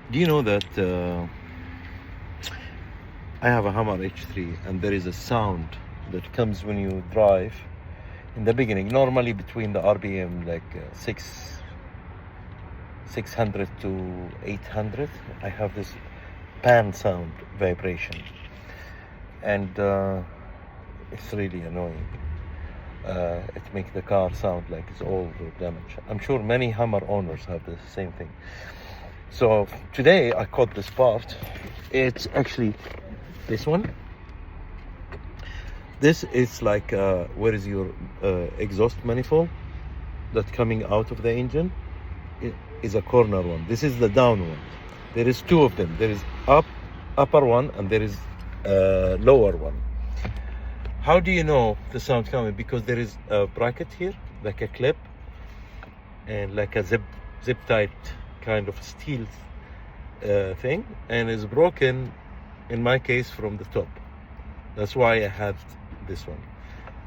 Do you know that I have a Hummer H3 and there is a sound that comes when you drive in the beginning, normally between the RPM like 600 to 800. I have this pan sound vibration, and it's really annoying. It makes the car sound like it's old or damaged. I'm sure many Hummer owners have the same thing. So today I caught this part. It's actually this one. This is like where is your exhaust manifold that's coming out of the engine. It is a corner one. This is the down one. There is two of them. There is upper one, and there is lower one. How do you know the sound coming? Because there is a bracket here, like a clip, and like a zip tight kind of steel thing, and is broken in my case from the top. That's why I had this one.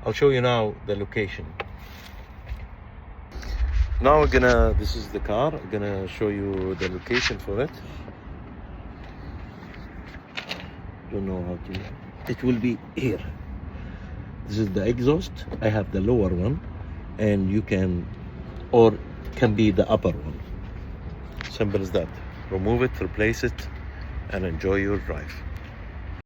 I'll show you now the location. Now this is the car. I'm gonna show you the location for it. Don't know how to. It will be here. This is the exhaust. I have the lower one, and you can, or can be the upper one. Simple as that. Remove it, replace it, and enjoy your drive.